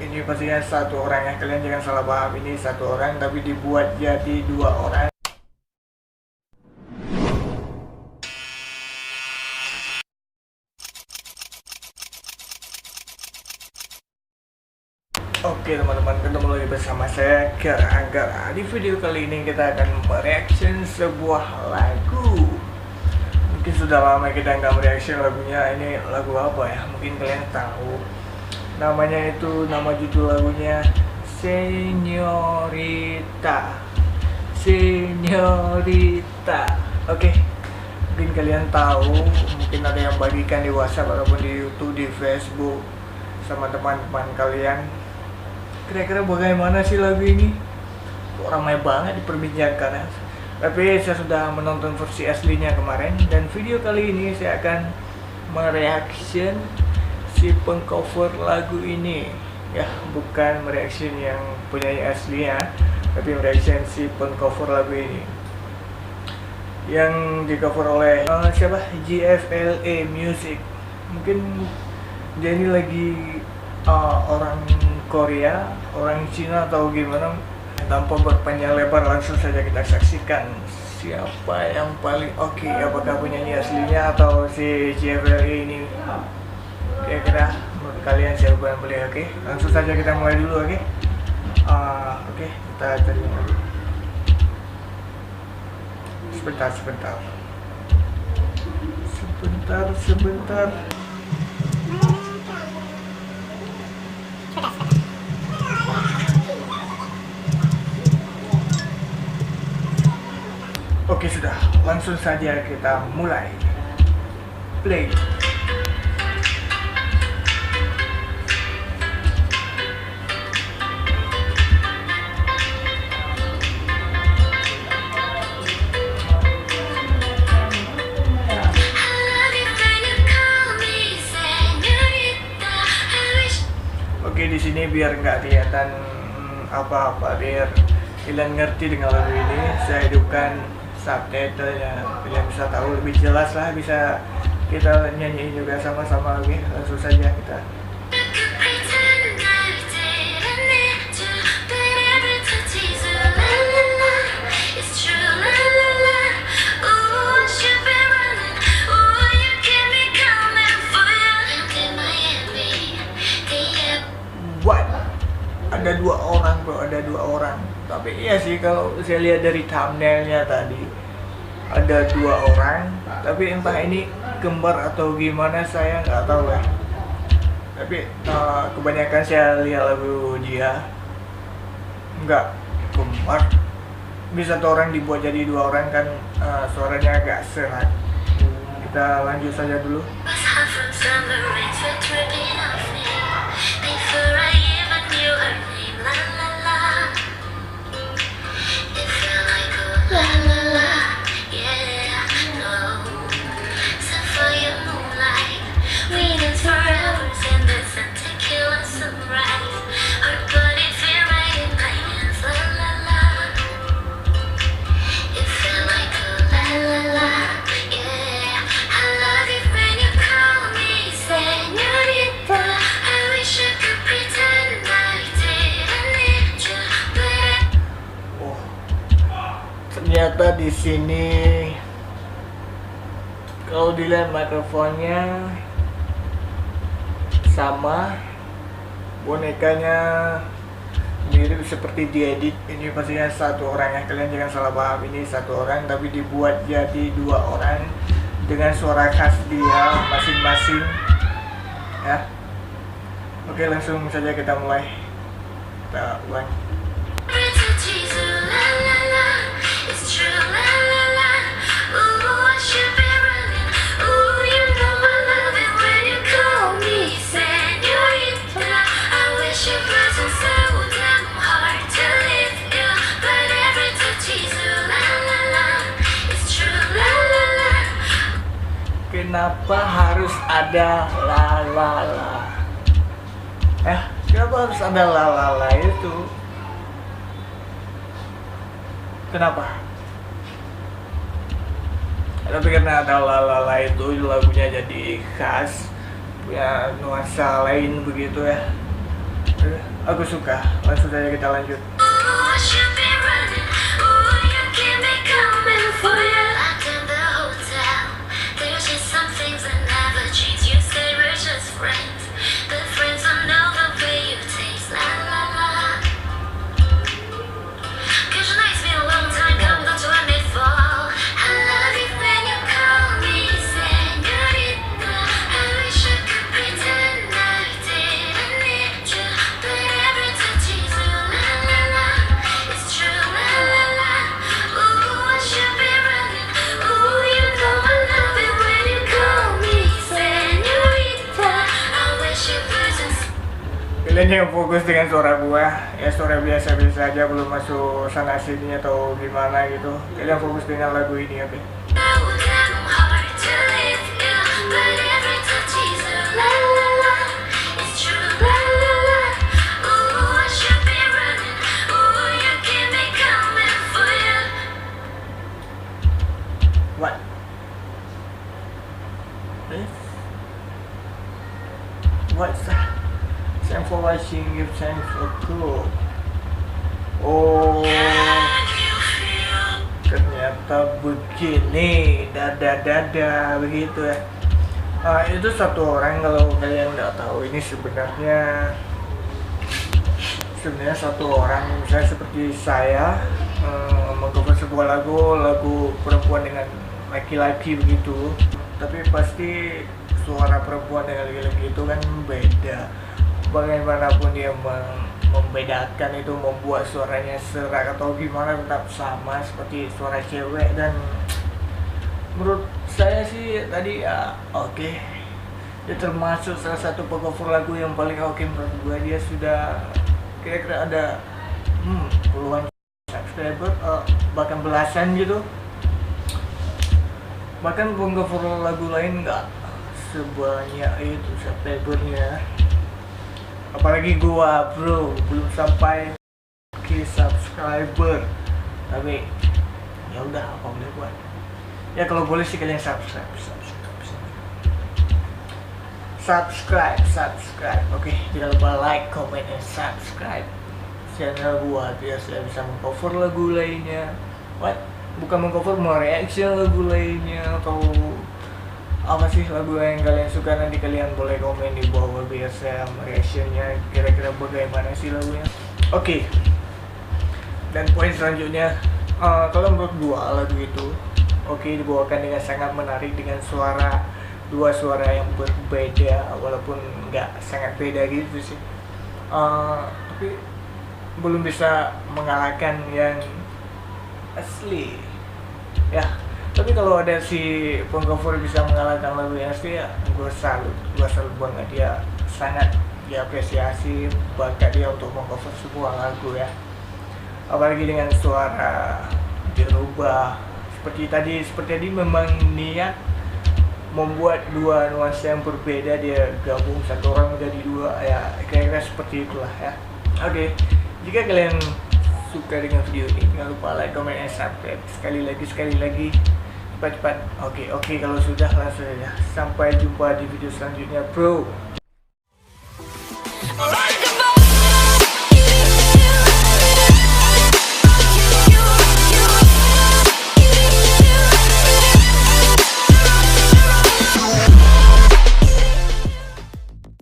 ini pastinya satu orang ya, kalian jangan salah paham, ini satu orang tapi dibuat jadi dua orang. Oke teman-teman, ketemu lagi bersama saya Gara. Di video kali ini kita akan mereaction sebuah lagu. Mungkin sudah lama kita nggak mereaction lagunya. Ini lagu apa ya? Mungkin kalian tahu. Namanya itu, nama judul lagunya Señorita. Oke, mungkin kalian tahu. Mungkin ada yang bagikan di WhatsApp ataupun di YouTube, di Facebook sama teman-teman kalian. Kira-kira bagaimana sih lagu ini? Kok ramai banget diperbincangkan ya? Tapi saya sudah menonton versi aslinya kemarin. Dan video kali ini saya akan mereaction si pengcover lagu ini. Ya, bukan mereaction yang penyanyi aslinya, tapi mereaction si pengcover lagu ini, yang di-cover oleh siapa? GFLA Music. Mungkin dia ini lagi orang Korea, orang Cina atau gimana. Tanpa berpanjang lebar, langsung saja kita saksikan siapa yang paling oke. Apakah penyanyi aslinya atau si JFL ini? Kira-kira menurut kalian siapa yang paling oke? Langsung saja kita mulai dulu, oke? Oke, kita cari dulu. Sebentar. Oke, sudah, langsung saja kita mulai. Play. Oke, di sini biar nggak kelihatan apa-apa, biar kalian ngerti dengan lagu ini, saya hidupkan subtitlenya, kalian bisa tahu lebih jelas lah, bisa kita nyanyiin juga sama-sama. Oke, langsung saja kita. What? Ada dua orang bro, ada dua orang. Tapi iya sih, kalau saya lihat dari thumbnailnya tadi ada dua orang, tapi entah ini kembar atau gimana saya nggak tahu ya. Tapi kebanyakan saya lihat lagu dia nggak kembar. Bisa satu orang dibuat jadi dua orang kan, suaranya agak serak. Kita lanjut saja dulu. Ternyata di sini kalau dilihat mikrofonnya sama, bonekanya mirip seperti diedit. Ini pastinya satu orang ya, kalian jangan salah paham, ini satu orang tapi dibuat jadi dua orang dengan suara khas dia masing-masing ya. Oke, langsung saja kita mulai. Kita ulang. Kenapa harus ada la? Kenapa harus ada la itu? Kenapa? Tapi karena ada la itu, lagunya jadi khas, punya nuansa lain begitu ya. Aku suka. Langsung saja kita lanjut. Kalian yang fokus dengan suara gua, ya suara biasa-biasa aja, belum masuk sana sini atau gimana gitu. Kalian fokus dengan lagu ini, oke? What? What's that? Thanks for watching, give thanks for cool. Oh, ternyata begini, dada begitu ya. Itu satu orang, kalau kalian nggak tahu, ini sebenarnya satu orang, misalnya seperti saya mengcover sebuah lagu perempuan dengan laki-laki begitu, tapi pasti suara perempuan dengan laki-laki itu kan beda. Bagaimanapun dia membedakan itu, membuat suaranya serak atau gimana, tetap sama seperti suara cewek. Dan menurut saya sih tadi ya oke. Dia termasuk salah satu pengcover lagu yang paling oke menurut gue. Dia sudah kira-kira ada puluhan subscriber, bahkan belasan gitu. Bahkan pengcover lagu lain nggak sebanyak itu subscribernya. Apalagi gua bro, belum sampai ke subscriber, tapi ya udah, apa boleh buat. Ya kalau boleh sih kalian subscribe. Oke, jangan lupa like, comment, and subscribe channel gua biar saya bisa mengcover lagu lainnya. Bukan mengcover, mereaction lagu lainnya atau apa sih lagu yang kalian suka. Nanti kalian boleh komen di bawah biar saya reactionnya kira-kira bagaimana sih lagunya. Oke. Dan poin selanjutnya, kalau menurut gua lagu itu dibawakan dengan sangat menarik, dengan dua suara yang berbeda, walaupun nggak sangat beda gitu sih, tapi belum bisa mengalahkan yang asli ya. Tapi kalau ada si pengcover bisa mengalahkan lagu yang asli, ya gue salut banget. Dia sangat diapresiasi bakat dia untuk mengcover sebuah lagu ya, apalagi dengan suara dirubah seperti tadi memang niat membuat dua nuansa yang berbeda, dia gabung satu orang menjadi dua ya, kira-kira seperti itulah ya. Oke, jika kalian suka dengan video ini, jangan lupa like, comment, and subscribe. Sekali lagi cepat. Oke, kalau sudah langsung saja. Sampai jumpa di video selanjutnya bro.